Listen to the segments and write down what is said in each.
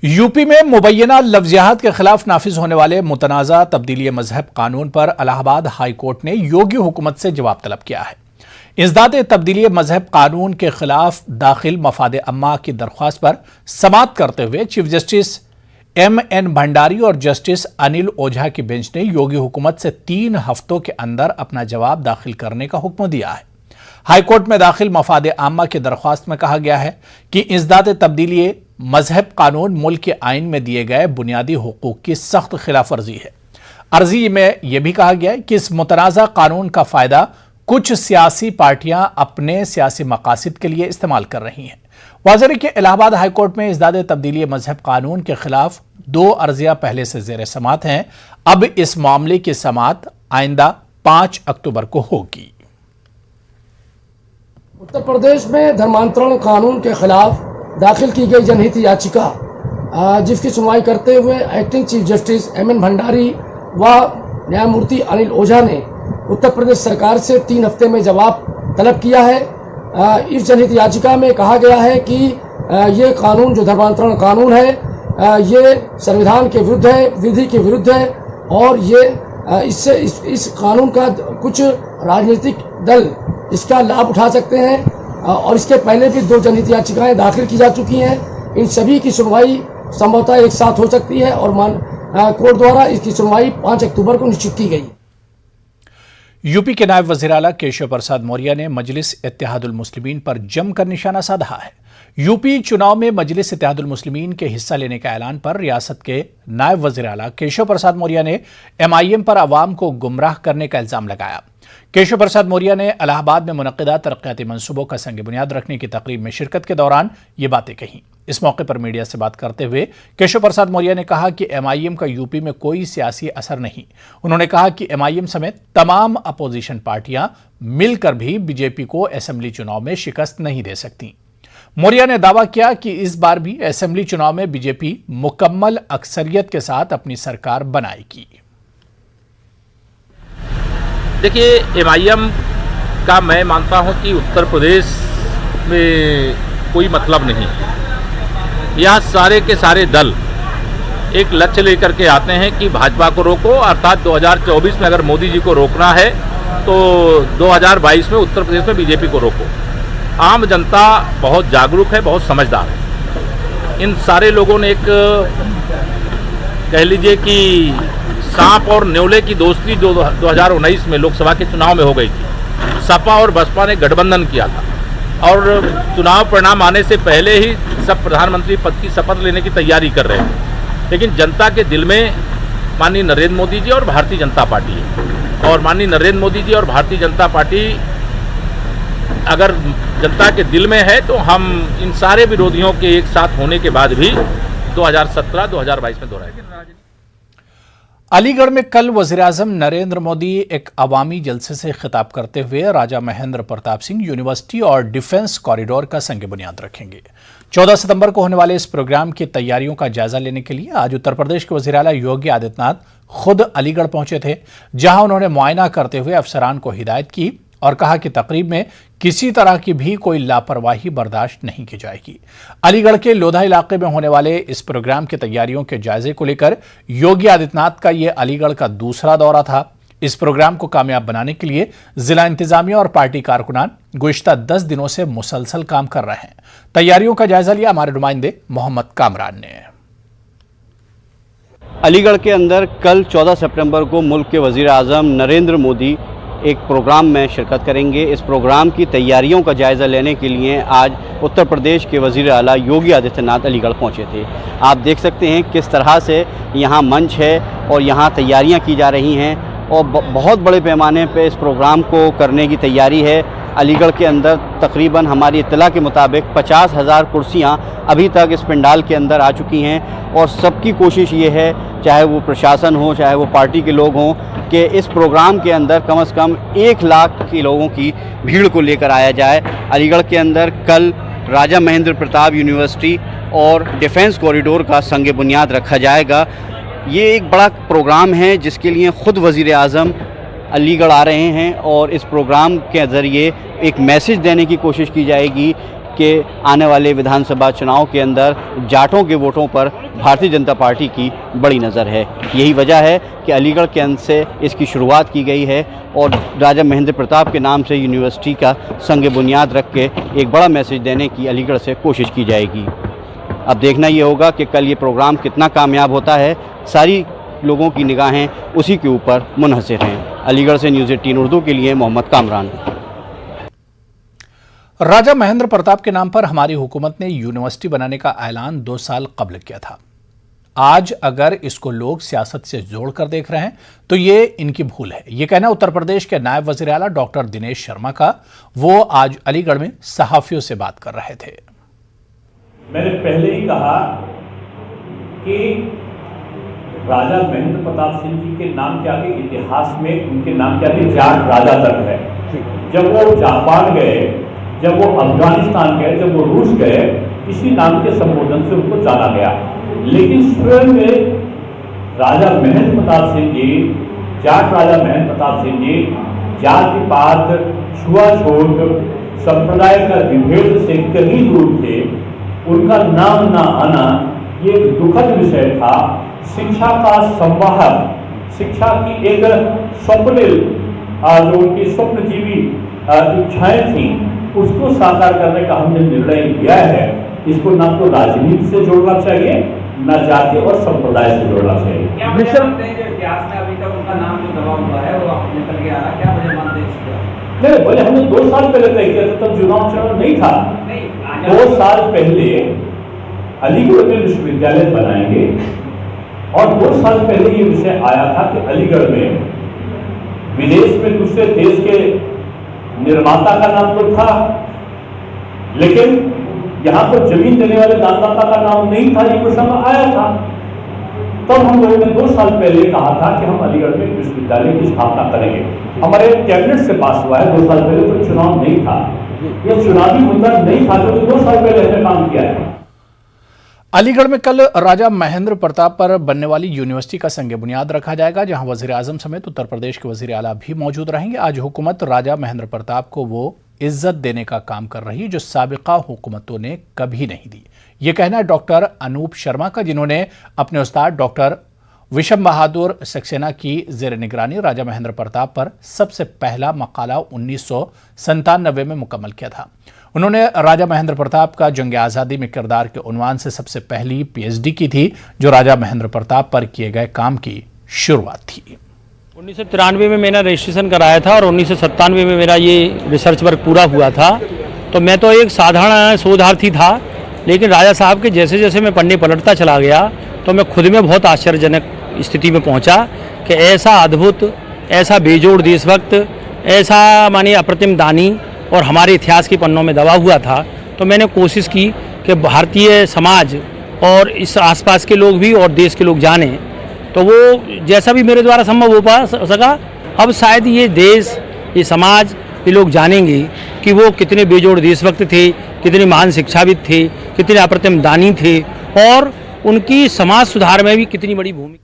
UP में मुबैना लफ्ज़ियात के खिलाफ नाफिज होने वाले मुतनाज़ा तब्दीली मजहब कानून पर इलाहाबाद हाई कोर्ट ने योगी हुकूमत से जवाब तलब किया है। इस्दात तब्दीली मजहब कानून के खिलाफ दाखिल मफाद अम्मा की दरख्वास्त पर समाअत करते हुए चीफ जस्टिस M.N. भंडारी और जस्टिस अनिल ओझा की बेंच ने योगी हुकूमत से 3 हफ्तों के अंदर अपना जवाब दाखिल करने का हुक्म दिया है। हाईकोर्ट में दाखिल मफाद आम्मा की दरख्वास्त में कहा गया है कि इस्दात तब्दीली मजहब कानून मुल्क के आइन में दिए गए बुनियादी हुकूक की सख्त खिलाफ वर्जी है। अर्जी में यह भी कहा गया है कि इस मुतनाज़ा कानून का फायदा कुछ सियासी पार्टियां अपने सियासी मकासद के लिए इस्तेमाल कर रही हैं। वाज़ह है कि इलाहाबाद हाईकोर्ट में इस्दात तब्दीली मजहब कानून के खिलाफ 2 अर्जियां पहले से ज़ेर समाअत हैं। अब इस मामले की समाअत आइंदा 5 अक्टूबर को होगी। उत्तर प्रदेश में धर्मांतरण कानून के खिलाफ दाखिल की गई जनहित याचिका जिसकी सुनवाई करते हुए acting chief justice M.N. Bhandari व न्यायमूर्ति अनिल ओझा ने उत्तर प्रदेश सरकार से 3 हफ्ते में जवाब तलब किया है। इस जनहित याचिका में कहा गया है कि ये कानून जो धर्मांतरण कानून है ये संविधान के विरुद्ध है, विधि के विरुद्ध है और ये इससे इस कानून का कुछ राजनीतिक दल इसका लाभ उठा सकते हैं और इसके पहले भी 2 जनहित याचिकाएं दाखिल की जा चुकी हैं। इन सभी की सुनवाई संभवतः एक साथ हो सकती है और कोर्ट द्वारा इसकी सुनवाई 5 अक्टूबर को निश्चित की गई। यूपी के नायब वज़ीर आला केशव प्रसाद मौर्य ने मजलिस इत्तेहादुल मुस्लिमीन पर जमकर निशाना साधा है। यूपी चुनाव में मजलिस इत्तेहादुल मुस्लिमीन के हिस्सा लेने का ऐलान पर रियासत के नायब वज़ीर आला केशव प्रसाद मौर्य ने MIM पर अवाम को गुमराह करने का इल्जाम लगाया। केशव प्रसाद मौर्य ने इलाहाबाद में मुनक़िदा तरक्याती मंसूबों का संग बुनियाद रखने की तकरीब में शिरकत के दौरान ये बातें कहीं। इस मौके पर मीडिया से बात करते हुए केशव प्रसाद मौर्य ने कहा कि MIM का यूपी में कोई सियासी असर नहीं। उन्होंने कहा कि MIM समेत तमाम अपोजिशन पार्टियां मिलकर भी बीजेपी को असेंबली चुनाव में शिकस्त नहीं दे सकती। मौर्य ने दावा किया कि इस बार भी असेंबली चुनाव में बीजेपी मुकम्मल अक्सरियत के साथ अपनी सरकार बनाएगी। देखिए, MIM का मैं मानता हूं कि उत्तर प्रदेश में कोई मतलब नहीं। यह सारे के सारे दल एक लक्ष्य लेकर के आते हैं कि भाजपा को रोको, अर्थात 2024 में अगर मोदी जी को रोकना है तो 2022 में उत्तर प्रदेश में बीजेपी को रोको। आम जनता बहुत जागरूक है, बहुत समझदार है। इन सारे लोगों ने एक कह लीजिए कि सांप और न्योले की दोस्ती जो 2019 में लोकसभा के चुनाव में हो गई थी। सपा और बसपा ने गठबंधन किया था और चुनाव परिणाम आने से पहले ही सब प्रधानमंत्री पद की शपथ लेने की तैयारी कर रहे थे। लेकिन जनता के दिल में माननीय नरेंद्र मोदी जी और भारतीय जनता पार्टी है और माननीय नरेंद्र मोदी जी और भारतीय जनता पार्टी अगर जनता के दिल में है तो हम इन सारे विरोधियों के एक साथ होने के बाद भी 2017-2022 में दोहराएंगे। अलीगढ़ में कल वज़ीर-ए-आज़म नरेंद्र मोदी एक अवामी जलसे से खिताब करते हुए राजा महेंद्र प्रताप सिंह यूनिवर्सिटी और डिफेंस कॉरिडोर का संग बुनियाद रखेंगे। 14 सितंबर को होने वाले इस प्रोग्राम की तैयारियों का जायजा लेने के लिए आज उत्तर प्रदेश के वज़ीर आला योगी आदित्यनाथ खुद अलीगढ़ पहुंचे थे, जहां उन्होंने मुआयना करते हुए अफसरान को हिदायत की और कहा कि तकरीब में किसी तरह की भी कोई लापरवाही बर्दाश्त नहीं की जाएगी। अलीगढ़ के लोधा इलाके में होने वाले इस प्रोग्राम की तैयारियों के जायजे को लेकर योगी आदित्यनाथ का यह अलीगढ़ का दूसरा दौरा था। इस प्रोग्राम को कामयाब बनाने के लिए जिला इंतजामिया और पार्टी कारकुनान गुज़िश्ता 10 दिनों से मुसलसल काम कर रहे हैं। तैयारियों का जायजा लिया हमारे नुमाइंदे मोहम्मद कामरान ने। अलीगढ़ के अंदर कल 14 सितंबर को मुल्क के वज़ीर-ए-आज़म नरेंद्र मोदी एक प्रोग्राम में शिरकत करेंगे। इस प्रोग्राम की तैयारियों का जायज़ा लेने के लिए आज उत्तर प्रदेश के वज़ीर आला योगी आदित्यनाथ अलीगढ़ पहुंचे थे। आप देख सकते हैं किस तरह से यहाँ मंच है और यहाँ तैयारियाँ की जा रही हैं और बहुत बड़े पैमाने पे इस प्रोग्राम को करने की तैयारी है। अलीगढ़ के अंदर तकरीबन हमारी इत्तला के मुताबिक 50,000 कुर्सियाँ अभी तक इस पंडाल के अंदर आ चुकी हैं और सबकी कोशिश ये है, चाहे वो प्रशासन हो चाहे वो पार्टी के लोग हों, कि इस प्रोग्राम के अंदर कम से कम 1 लाख के लोगों की भीड़ को लेकर आया जाए। अलीगढ़ के अंदर कल राजा महेंद्र प्रताप यूनिवर्सिटी और डिफेंस कॉरिडोर का संग बुनियाद रखा जाएगा। ये एक बड़ा प्रोग्राम है जिसके लिए ख़ुद वज़ीर-ए-आज़म अलीगढ़ आ रहे हैं और इस प्रोग्राम के ज़रिए एक मैसेज देने की कोशिश की जाएगी कि आने वाले विधानसभा चुनाव के अंदर जाटों के वोटों पर भारतीय जनता पार्टी की बड़ी नज़र है। यही वजह है कि अलीगढ़ के अंत से इसकी शुरुआत की गई है और राजा महेंद्र प्रताप के नाम से यूनिवर्सिटी का संग बुनियाद रख के एक बड़ा मैसेज देने की अलीगढ़ से कोशिश की जाएगी। अब देखना ये होगा कि कल ये प्रोग्राम कितना कामयाब होता है। सारी लोगों की निगाहें उसी के ऊपर मुनहसिर हैं। अलीगढ़ से न्यूज़ 18 उर्दू के लिए मोहम्मद कामरान। राजा महेंद्र प्रताप के नाम पर हमारी हुकूमत ने यूनिवर्सिटी बनाने का ऐलान 2 साल कबल किया था। आज अगर इसको लोग सियासत से जोड़कर देख रहे हैं तो ये इनकी भूल है। ये कहना उत्तर प्रदेश के नायब वज़ीर आला डॉक्टर दिनेश शर्मा का। वो आज अलीगढ़ में सहाफ़ियों से बात कर रहे थे। मैंने पहले ही कहा कि राजा महेंद्र प्रताप सिंह जी के नाम के आगे इतिहास में उनके नाम के आगे जाट राजा तक है। जब वो जापान गए, जब वो अफगानिस्तान गए, जब वो रूस गए, इसी नाम के संबोधन से उनको जाना गया। लेकिन स्वयं में राजा महेंद्र प्रताप सिंह जी, जाट राजा महेंद्र प्रताप सिंह जी, जाति पात, छुआछूत, संप्रदाय का विभेद से कहीं दूर थे। उनका नाम ना आना ये एक दुखद विषय था। शिक्षा का संवाहक, शिक्षा की एक स्वप्निल जो उनकी स्वप्नजीवी इच्छाएं थी, उसको साकार करने का हमने निर्णय लिया है। इसको ना तो राजनीति से जोड़ना चाहिए, न जाति और संप्रदाय से जोड़ना चाहिए। क्या वजह मानते हैं जो इतिहास में अभी तक उनका नाम जो दबा हुआ है वो निकल के आ रहा है? क्या वजह मानते हैं इसका? नहीं, बोले हमने 2 साल पहले तय किया था, तब चुनाव नहीं था। 2 साल पहले अलीगढ़ में विश्वविद्यालय बनाएंगे और 2 साल पहले ये विषय आया था कि अलीगढ़ में विदेश में दूसरे देश के निर्माता का नाम तो था, लेकिन यहाँ पर जमीन देने वाले दानदाता का नाम नहीं था। ये प्रसंग आया था। तब हम लोगों ने 2 साल पहले कहा था कि हम अलीगढ़ में विश्वविद्यालय की स्थापना करेंगे। हमारे कैबिनेट से पास हुआ है। 2 साल पहले तो चुनाव नहीं था, यह चुनावी मुद्दा नहीं था, क्योंकि 2 साल पहले हमने काम किया है। अलीगढ़ में कल राजा महेंद्र प्रताप पर बनने वाली यूनिवर्सिटी का संग बुनियाद रखा जाएगा, जहां वज़ीर आज़म समेत उत्तर प्रदेश के वज़ीर आला भी मौजूद रहेंगे। आज हुकूमत राजा महेंद्र प्रताप को वो इज्जत देने का काम कर रही है जो साबिका हुकूमतों ने कभी नहीं दी। ये कहना है डॉक्टर अनूप शर्मा का, जिन्होंने अपने उस्ताद डॉक्टर विशम बहादुर सक्सेना की ज़ेर निगरानी राजा महेंद्र प्रताप पर सबसे पहला मकाला 1997 में मुकम्मल किया था। उन्होंने राजा महेंद्र प्रताप का जंग आज़ादी में किरदार के उन्वान से सबसे पहली PhD की थी, जो राजा महेंद्र प्रताप पर किए गए काम की शुरुआत थी। 1993 में मैंने रजिस्ट्रेशन कराया था और 1997 में मेरा ये रिसर्च वर्क पूरा हुआ था। तो मैं तो एक साधारण शोधार्थी था, लेकिन राजा साहब के जैसे जैसे मैं पढ़ने पलटता चला गया तो मैं खुद में बहुत आश्चर्यजनक स्थिति में पहुंचा कि ऐसा अद्भुत, ऐसा बेजोड़ देशभक्त, ऐसा मानिए अप्रतिम दानी और हमारे इतिहास के पन्नों में दबा हुआ था। तो मैंने कोशिश की कि भारतीय समाज और इस आसपास के लोग भी और देश के लोग जाने, तो वो जैसा भी मेरे द्वारा संभव हो पा सका। अब शायद ये देश, ये समाज, ये लोग जानेंगे कि वो कितने बेजोड़ देशभक्त थे, कितने महान शिक्षाविद थे, कितने अप्रतिम दानी थे और उनकी समाज सुधार में भी कितनी बड़ी भूमिका।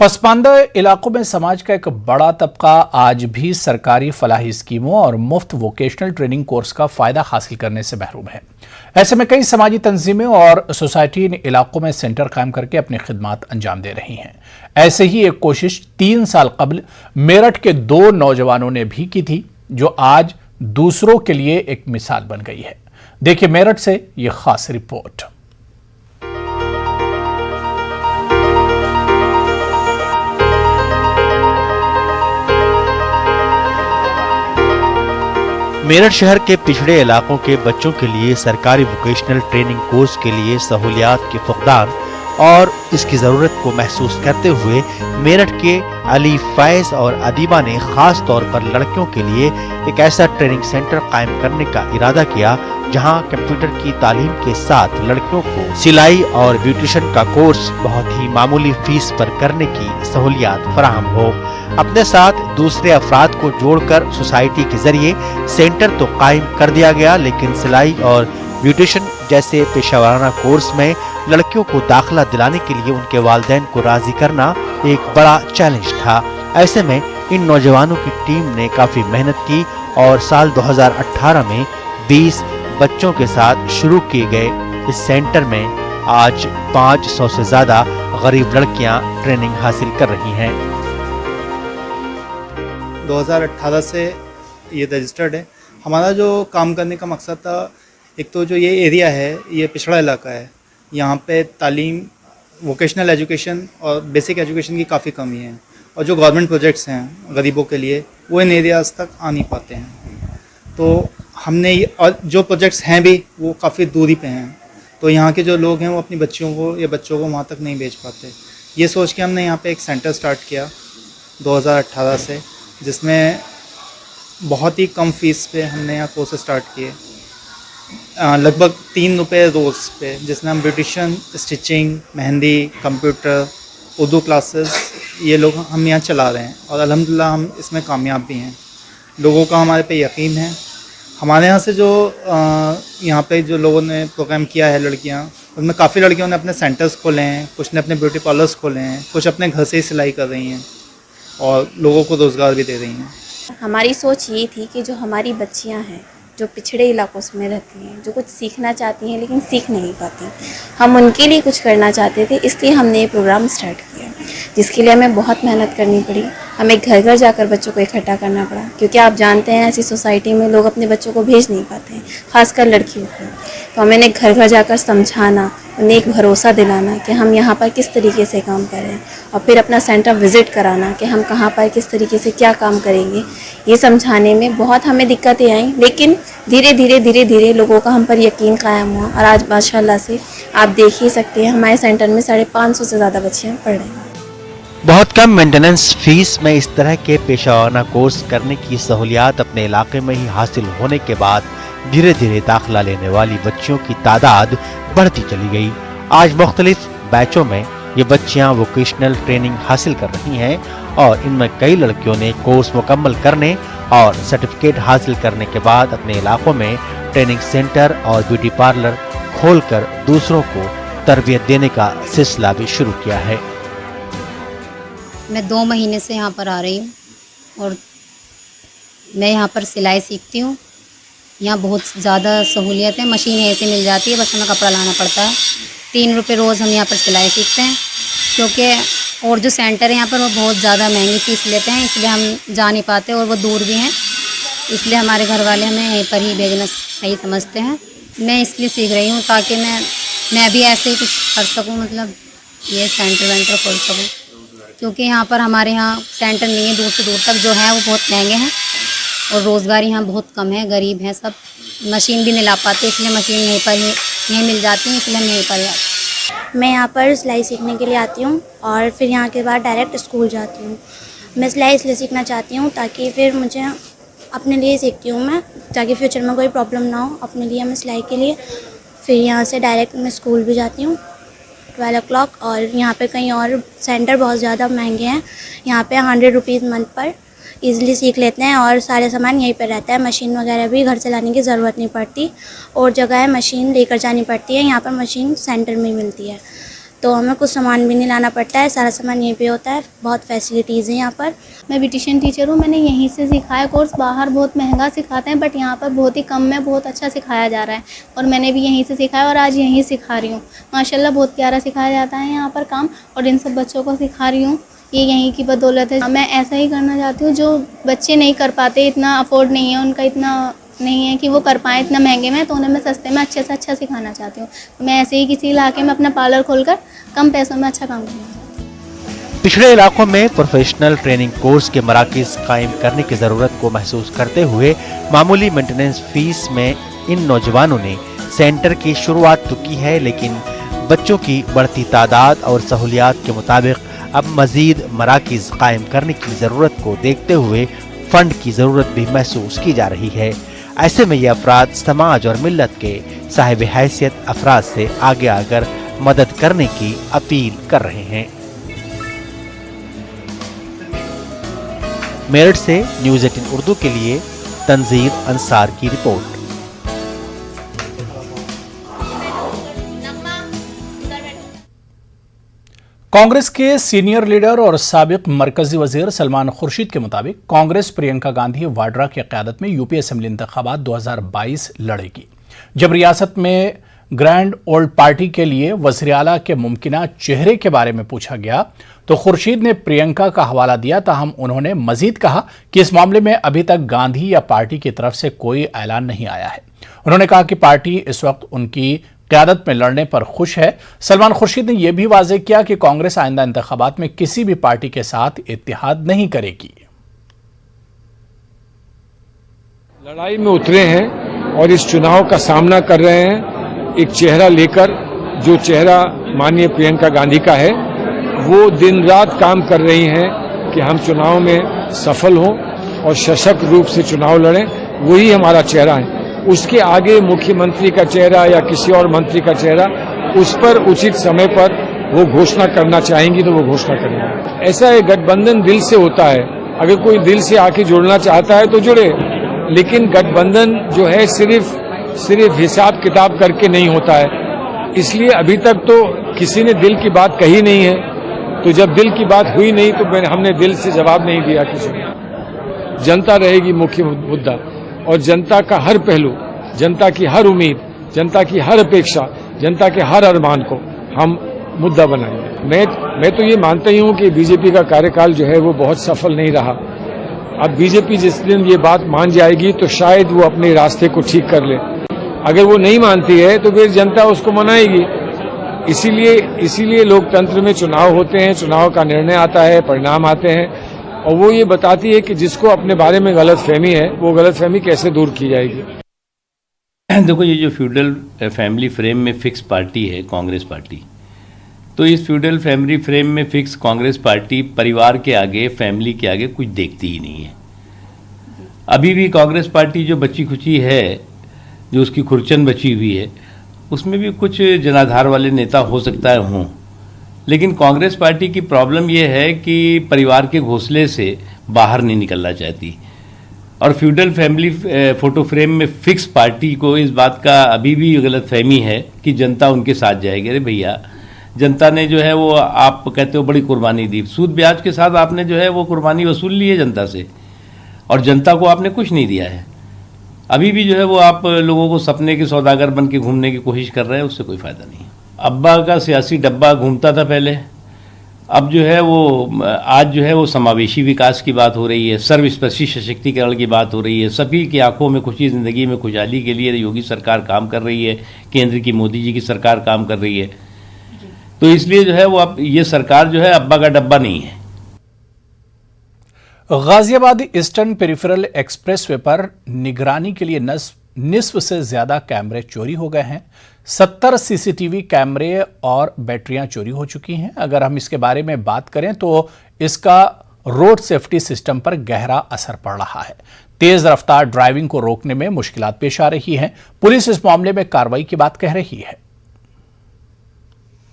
पसमानदा इलाकों में समाज का एक बड़ा तबका आज भी सरकारी फलाही स्कीमों और मुफ्त वोकेशनल ट्रेनिंग कोर्स का फायदा हासिल करने से महरूम है। ऐसे में कई समाजी तंजीमें और सोसाइटी इन इलाकों में सेंटर कायम करके अपनी खिदमात अंजाम दे रही हैं। ऐसे ही एक कोशिश 3 साल कबल मेरठ के 2 नौजवानों ने भी की थी, जो आज दूसरों के लिए एक मिसाल बन गई है। देखिए मेरठ से ये खास रिपोर्ट। मेरठ शहर के पिछड़े इलाकों के बच्चों के लिए सरकारी वोकेशनल ट्रेनिंग कोर्स के लिए सहूलियात के फुकदान और इसकी ज़रूरत को महसूस करते हुए मेरठ के अली फैज़ और अदीबा ने ख़ास तौर पर लड़कियों के लिए एक ऐसा ट्रेनिंग सेंटर कायम करने का इरादा किया जहां कंप्यूटर की तालीम के साथ लड़कियों को सिलाई और ब्यूटिशियन का कोर्स बहुत ही मामूली फीस पर करने की सहूलियात फराहम हो। अपने साथ दूसरे अफराद को जोड़कर सोसाइटी के जरिए सेंटर तो कायम कर दिया गया, लेकिन सिलाई और ब्यूटिशियन जैसे पेशेवराना कोर्स में लड़कियों को दाखिला दिलाने के लिए उनके वालिदैन को राजी करना एक बड़ा चैलेंज था। ऐसे में इन नौजवानों की टीम ने काफी मेहनत की और साल 2018 में 20 बच्चों के साथ शुरू किए गए इस सेंटर में आज 500 से ज्यादा गरीब लड़कियां ट्रेनिंग हासिल कर रही हैं। 2018 से ये रजिस्टर्ड है। हमारा जो काम करने का मकसद था, एक तो जो ये एरिया है ये पिछड़ा इलाका है, यहाँ पे तालीम, वोकेशनल एजुकेशन और बेसिक एजुकेशन की काफ़ी कमी है, और जो गवर्नमेंट प्रोजेक्ट्स हैं गरीबों के लिए वो इन एरियाज़ तक आ नहीं पाते हैं। तो हमने और जो प्रोजेक्ट्स हैं भी वो काफ़ी दूरी पे हैं, तो यहाँ के जो लोग हैं वो अपनी बच्चियों को या बच्चों को वहाँ तक नहीं भेज पाते। ये सोच के हमने यहाँ पे एक सेंटर स्टार्ट किया 2018 से, जिसमें बहुत ही कम फीस पे हमने यहाँ कोर्स स्टार्ट किए, लगभग 3 रुपये रोज़ पे, जिसमें हम beautician, stitching, mehndi, computer, Urdu classes ये लोग हम यहाँ चला रहे हैं, और अल्हम्दुलिल्लाह हम इसमें कामयाब भी हैं। लोगों का हमारे पे यकीन है। हमारे यहाँ से जो यहाँ पे जो लोगों ने प्रोग्राम किया है लड़कियाँ, उनमें काफ़ी लड़कियों ने अपने सेंटर्स खोले हैं, कुछ ने अपने ब्यूटी पार्लर्स खोले हैं, कुछ अपने घर से ही सिलाई कर रही हैं और लोगों को रोज़गार भी दे रही हैं। हमारी सोच ये थी कि जो हमारी बच्चियां हैं जो पिछड़े इलाकों में रहती हैं, जो कुछ सीखना चाहती हैं लेकिन सीख नहीं पाती, हम उनके लिए कुछ करना चाहते थे, इसलिए हमने ये प्रोग्राम स्टार्ट किया, जिसके लिए हमें बहुत मेहनत करनी पड़ी। हमें घर घर जाकर बच्चों को इकट्ठा करना पड़ा, क्योंकि आप जानते हैं ऐसी सोसाइटी में लोग अपने बच्चों को भेज नहीं पाते हैं, खासकर लड़कियों को। तो हमें घर घर जाकर समझाना, उन्हें एक भरोसा दिलाना कि हम यहाँ पर किस तरीके से काम कर रहे हैं, और फिर अपना सेंटर विज़िट कराना कि हम कहाँ पर किस तरीके से क्या काम करेंगे, ये समझाने में बहुत हमें दिक्कतें आई, लेकिन धीरे धीरे लोगों का हम पर यकीन कायम हुआ, और आज माशाल्लाह से आप देख ही सकते हैं हमारे सेंटर में 550 से ज़्यादा बच्चियाँ पढ़ रही हैं। बहुत कम मेंटेनेंस फीस में इस तरह के पेशेवराना कोर्स करने की सहूलियात अपने इलाके में ही हासिल होने के बाद धीरे धीरे दाखिला लेने वाली बच्चियों की तादाद बढ़ती चली गई। आज मुख्तलिफ बैचों में ये बच्चियां वोकेशनल ट्रेनिंग हासिल कर रही हैं, और इनमें कई लड़कियों ने कोर्स मुकम्मल करने और सर्टिफिकेट हासिल करने के बाद अपने इलाकों में ट्रेनिंग सेंटर और ब्यूटी पार्लर खोलकर दूसरों को तरबियत देने का सिलसिला भी शुरू किया है। मैं 2 महीने से यहाँ पर आ रही हूँ, और मैं यहाँ पर सिलाई सीखती हूँ। यहाँ बहुत ज़्यादा सहूलियत है, मशीन ऐसे मिल जाती है, बस हमें कपड़ा लाना पड़ता है। 3 रुपये रोज़ हम यहाँ पर सिलाई सीखते हैं, क्योंकि और जो सेंटर है यहाँ पर वो बहुत ज़्यादा महंगी फ़ीस लेते हैं, इसलिए हम जा नहीं पाते, और वो दूर भी हैं, इसलिए हमारे घर वाले हमें यहीं पर ही भेजना सही समझते हैं। मैं इसलिए सीख रही हूँ ताकि मैं भी ऐसे ही कुछ कर सकूँ, मतलब ये सेंटर खोल सकूँ, क्योंकि यहाँ पर हमारे यहाँ सेंटर नहीं है, दूर से दूर तक जो है वो बहुत महंगे हैं, और रोज़गार यहाँ बहुत कम है, गरीब हैं सब, मशीन भी नहीं ला पाते, इसलिए मशीन यहीं मिल जाती है, इसलिए हम यहीं पर आते। मैं यहाँ पर सिलाई सीखने के लिए आती हूँ, और फिर यहाँ के बाद डायरेक्ट स्कूल जाती हूँ। मैं सिलाई इसलिए सीखना चाहती हूँ ताकि फिर मुझे अपने लिए सीखती हूँ मैं, ताकि फ्यूचर में कोई प्रॉब्लम ना हो अपने लिए, मैं सिलाई के लिए। फिर यहाँ से डायरेक्ट मैं स्कूल भी जाती हूँ 12 o'clock, और यहाँ पे कहीं और सेंटर बहुत ज़्यादा महंगे हैं, यहाँ पे 100 रुपीज़ मंथ पर ईज़िली सीख लेते हैं, और सारे सामान यहीं पर रहता है, मशीन वगैरह भी घर से लाने की ज़रूरत नहीं पड़ती, और जगह मशीन लेकर जानी पड़ती है, यहाँ पर मशीन सेंटर में मिलती है, तो हमें कुछ सामान भी नहीं लाना पड़ता है, सारा सामान यहीं पे होता है, बहुत फैसिलिटीज़ हैं यहाँ पर। मैं ब्यूटिशियन टीचर हूँ, मैंने यहीं से सिखाया है कोर्स। बाहर बहुत महंगा सिखाते हैं, बट यहाँ पर बहुत ही कम में बहुत अच्छा सिखाया जा रहा है, और मैंने भी यहीं से सिखाया और आज यहीं सिखा रही हूँ। माशाल्लाह बहुत प्यारा सिखाया जाता है यहाँ पर काम, और इन सब बच्चों को सिखा रही हूँ, ये यहीं की बदौलत है। मैं ऐसा ही करना चाहती हूँ, जो बच्चे नहीं कर पाते, इतना अफोर्ड नहीं है उनका, इतना नहीं है कि वो कर पाएँ इतना महंगे में, तो उन्हें मैं सस्ते में अच्छे से अच्छा सिखाना चाहती हूँ। मैं ऐसे ही किसी इलाके में अपना पार्लर खोलकर कम पैसों में अच्छा काम करना चाहती हूँ। पिछड़े इलाकों में प्रोफेशनल ट्रेनिंग कोर्स के मराकज़ कायम करने की ज़रूरत को महसूस करते हुए मामूली मेंटेनेंस फीस में इन नौजवानों ने सेंटर की शुरुआत तो की है, लेकिन बच्चों की बढ़ती तादाद और सहूलियात के मुताबिक अब मज़ीद मराकज़ कायम करने की ज़रूरत को देखते हुए फ़ंड की ज़रूरत भी महसूस की जा रही है। ऐसे में ये अफराद समाज और मिल्लत के साहिब हैसियत अफराद से आगे आकर मदद करने की अपील कर रहे हैं। मेरठ से न्यूज़ 18 उर्दू के लिए तंजीर अंसार की रिपोर्ट। कांग्रेस के सीनियर लीडर और साबिक मरकजी वजीर सलमान खुर्शीद के मुताबिक कांग्रेस प्रियंका गांधी वाड्रा की क़यादत में यूपी असेंबली इंतखाबात 2022 लड़ेगी। जब रियासत में ग्रैंड ओल्ड पार्टी के लिए वज़ीर आला के मुमकिना चेहरे के बारे में पूछा गया तो खुर्शीद ने प्रियंका का हवाला दिया। ताहम उन्होंने मजीद कहा कि इस मामले में अभी तक गांधी या पार्टी की तरफ से कोई ऐलान नहीं आया है। उन्होंने कहा कि पार्टी इस वक्त उनकी क़यादत में लड़ने पर खुश है। सलमान खुर्शीद ने यह भी वाज़ेह किया कि कांग्रेस आइंदा इंतखाबात में किसी भी पार्टी के साथ इत्तेहाद नहीं करेगी। लड़ाई में उतरे हैं और इस चुनाव का सामना कर रहे हैं एक चेहरा लेकर, जो चेहरा माननीय प्रियंका गांधी का है। वो दिन रात काम कर रही हैं कि हम चुनाव में सफल हों और सशक्त रूप से चुनाव लड़ें, वही हमारा चेहरा है। उसके आगे मुख्यमंत्री का चेहरा या किसी और मंत्री का चेहरा, उस पर उचित समय पर वो घोषणा करना चाहेंगी तो वो घोषणा करेंगे। ऐसा है, गठबंधन दिल से होता है। अगर कोई दिल से आके जुड़ना चाहता है तो जुड़े, लेकिन गठबंधन जो है सिर्फ हिसाब किताब करके नहीं होता है। इसलिए अभी तक तो किसी ने दिल की बात कही नहीं है, तो जब दिल की बात हुई नहीं तो हमने दिल से जवाब नहीं दिया किसी को। जनता रहेगी मुख्य मुद्दा, और जनता का हर पहलू, जनता की हर उम्मीद, जनता की हर अपेक्षा, जनता के हर अरमान को हम मुद्दा बनाएंगे। मैं तो ये मानता ही हूं कि बीजेपी का कार्यकाल जो है वो बहुत सफल नहीं रहा। अब बीजेपी जिस दिन ये बात मान जाएगी तो शायद वो अपने रास्ते को ठीक कर ले। अगर वो नहीं मानती है तो फिर जनता उसको मनाएगी। इसीलिए लोकतंत्र में चुनाव होते हैं, चुनाव का निर्णय आता है, परिणाम आते हैं, और वो ये बताती है कि जिसको अपने बारे में गलतफहमी है वो गलतफहमी कैसे दूर की जाएगी। देखो, ये जो फ्यूडल फैमिली फ्रेम में फिक्स पार्टी है कांग्रेस पार्टी, तो इस फ्यूडल फैमिली फ्रेम में फिक्स कांग्रेस पार्टी परिवार के आगे, फैमिली के आगे कुछ देखती ही नहीं है। अभी भी कांग्रेस पार्टी जो बची खुची है, जो उसकी खुरचन बची हुई है, उसमें भी कुछ जनाधार वाले नेता हो सकता है हों, लेकिन कांग्रेस पार्टी की प्रॉब्लम यह है कि परिवार के घोंसले से बाहर नहीं निकलना चाहती। और फ्यूडल फैमिली फोटो फ्रेम में फिक्स पार्टी को इस बात का अभी भी गलतफहमी है कि जनता उनके साथ जाएगी। अरे भैया, जनता ने जो है वो, आप कहते हो बड़ी कुर्बानी दी, सूद ब्याज के साथ आपने जो है वो कुर्बानी वसूल ली है जनता से, और जनता को आपने कुछ नहीं दिया है। अभी भी जो है वो आप लोगों को सपने के सौदागर बन के घूमने की कोशिश कर रहे हैं, उससे कोई फायदा नहीं है। अब्बा का सियासी डब्बा घूमता था पहले, अब जो है वो आज जो है वो समावेशी विकास की बात हो रही है, सर्वस्पर्शी सशक्तिकरण की बात हो रही है। सभी की आंखों में खुशी, ज़िंदगी में खुशहाली के लिए योगी सरकार काम कर रही है, केंद्र की मोदी जी की सरकार काम कर रही है। तो इसलिए जो है वो अब ये सरकार जो है अब्बा का डब्बा नहीं है। गाजियाबाद ईस्टर्न पेरिफेरल एक्सप्रेसवे पर निगरानी के लिए निस्फ से ज्यादा कैमरे चोरी हो गए हैं। 70 सीसीटीवी कैमरे और बैटरियां चोरी हो चुकी हैं। अगर हम इसके बारे में बात करें तो इसका रोड सेफ्टी सिस्टम पर गहरा असर पड़ रहा है। तेज रफ्तार ड्राइविंग को रोकने में मुश्किलात पेश आ रही हैं। पुलिस इस मामले में कार्रवाई की बात कह रही है।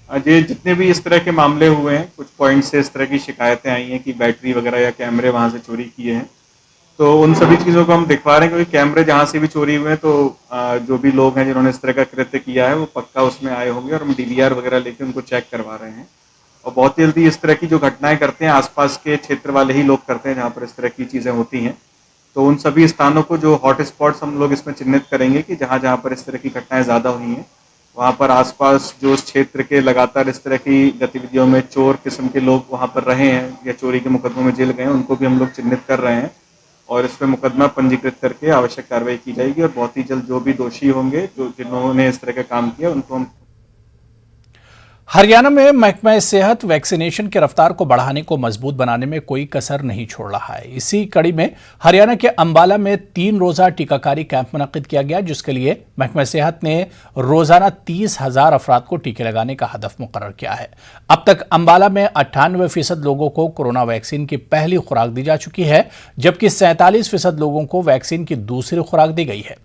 ये जितने भी इस तरह के मामले हुए हैं, कुछ पॉइंट से इस तरह की शिकायतें आई हैं कि बैटरी वगैरह या कैमरे वहां से चोरी किए हैं, तो उन सभी चीज़ों को हम दिखवा रहे हैं, क्योंकि कैमरे जहां से भी चोरी हुए हैं तो जो भी लोग हैं जिन्होंने इस तरह का कृत्य किया है वो पक्का उसमें आए होंगे, और हम DVR वगैरह लेके उनको चेक करवा रहे हैं। और बहुत जल्दी इस तरह की जो घटनाएं करते हैं आसपास के क्षेत्र वाले ही लोग करते हैं जहाँ पर इस तरह की चीज़ें होती हैं, तो उन सभी स्थानों को जो हॉट स्पॉट्स हम लोग इसमें चिन्हित करेंगे कि जहाँ जहाँ पर इस तरह की घटनाएं ज़्यादा हुई हैं, वहाँ पर आसपास जो उस क्षेत्र के लगातार इस तरह की गतिविधियों में चोर किस्म के लोग वहाँ पर रहे हैं या चोरी के मुकदमों में जेल गए हैं, उनको भी हम लोग चिन्हित कर रहे हैं और इस पर मुकदमा पंजीकृत करके आवश्यक कार्रवाई की जाएगी। और बहुत ही जल्द जो भी दोषी होंगे, जो जिन्होंने इस तरह का काम किया, उनको हम। हरियाणा में महकमा सेहत वैक्सीनेशन की रफ्तार को बढ़ाने को मजबूत बनाने में कोई कसर नहीं छोड़ रहा है। इसी कड़ी में हरियाणा के अंबाला में 3 रोजा टीकाकारी कैंप मुनक्किद किया गया, जिसके लिए महकमा सेहत ने रोजाना 30,000 अफराद को टीके लगाने का हदफ मुकर्रर किया है। अब तक अंबाला में 98% लोगों को कोरोना वैक्सीन की पहली खुराक दी जा चुकी है, जबकि 47% लोगों को वैक्सीन की दूसरी खुराक दी गई है।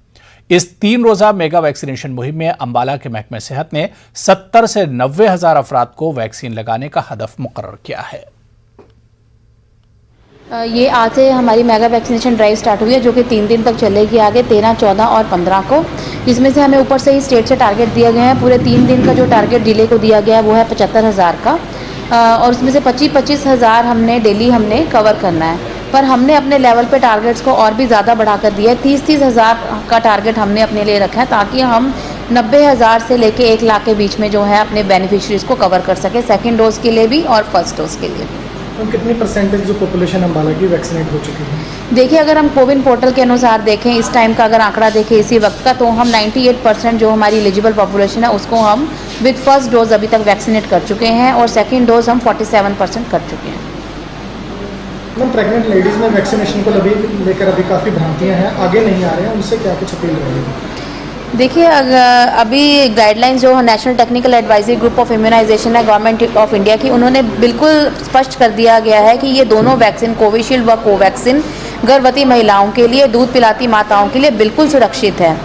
इस 3 रोजा मेगा वैक्सीनेशन मुहिम में अंबाला के महकमे सेहत ने 70 से 90 हजार अफराद को वैक्सीन लगाने का हदफ मुकर्रर किया है। ये आज से हमारी मेगा वैक्सीनेशन ड्राइव स्टार्ट हुई है, जो कि 3 दिन तक चलेगी आगे 13, 14 और 15 को। इसमें से हमें ऊपर से ही स्टेट से टारगेट दिया गया है। पूरे 3 दिन का जो टारगेट जिले को दिया गया है वो है 75,000 का, और उसमें से 25,000 हमने डेली कवर करना है। पर हमने अपने लेवल पे टारगेट्स को और भी ज़्यादा बढ़ाकर दिया है। 30-30 हज़ार का टारगेट हमने अपने लिए रखा है ताकि हम 90,000 से लेके 1 लाख के बीच में जो है अपने बेनिफिशरीज़ को कवर कर सके, सेकेंड डोज के लिए भी और फर्स्ट डोज के लिए भी। तो कितनी परसेंटेज जो पॉपुलेशन अम्बाला की वैक्सीनेट हो चुकी है? देखिए, अगर हम कोविन पोर्टल के अनुसार देखें, इस टाइम का अगर आंकड़ा देखें इसी वक्त का, तो हम 98% जो हमारी एलिजिबल पॉपुलेशन है उसको हम विद फर्स्ट डोज अभी तक वैक्सीनेट कर चुके हैं और सेकंड डोज हम 47% कर चुके हैं। मैम, प्रेग्नेंट लेडीज़ में वैक्सीनेशन को लेकर अभी काफ़ी भ्रांतियाँ हैं, आगे नहीं आ रहे हैं, उनसे क्या कुछ अपील रहेगी? देखिए, अभी गाइडलाइंस जो National Technical Advisory Group of Immunisation है गवर्नमेंट ऑफ इंडिया की, उन्होंने बिल्कुल स्पष्ट कर दिया गया है कि ये दोनों वैक्सीन कोविशील्ड व कोवैक्सीन गर्भवती महिलाओं के लिए, दूध पिलाती माताओं के लिए बिल्कुल सुरक्षित है।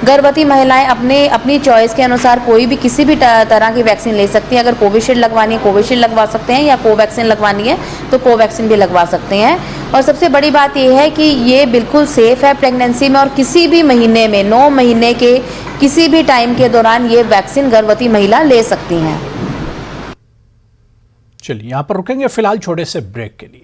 गर्भवती महिलाएं अपनी चॉइस के अनुसार कोई भी किसी भी तरह की वैक्सीन ले सकती हैं। अगर कोविशील्ड लगवानी है कोविशील्ड लगवा सकते हैं या कोवैक्सीन लगवानी है तो कोवैक्सीन भी लगवा सकते हैं। और सबसे बड़ी बात यह है कि ये बिल्कुल सेफ़ है प्रेगनेंसी में, और किसी भी महीने में 9 महीने के किसी भी टाइम के दौरान ये वैक्सीन गर्भवती महिला ले सकती हैं। चलिए यहाँ पर रुकेंगे फिलहाल छोटे से ब्रेक के लिए।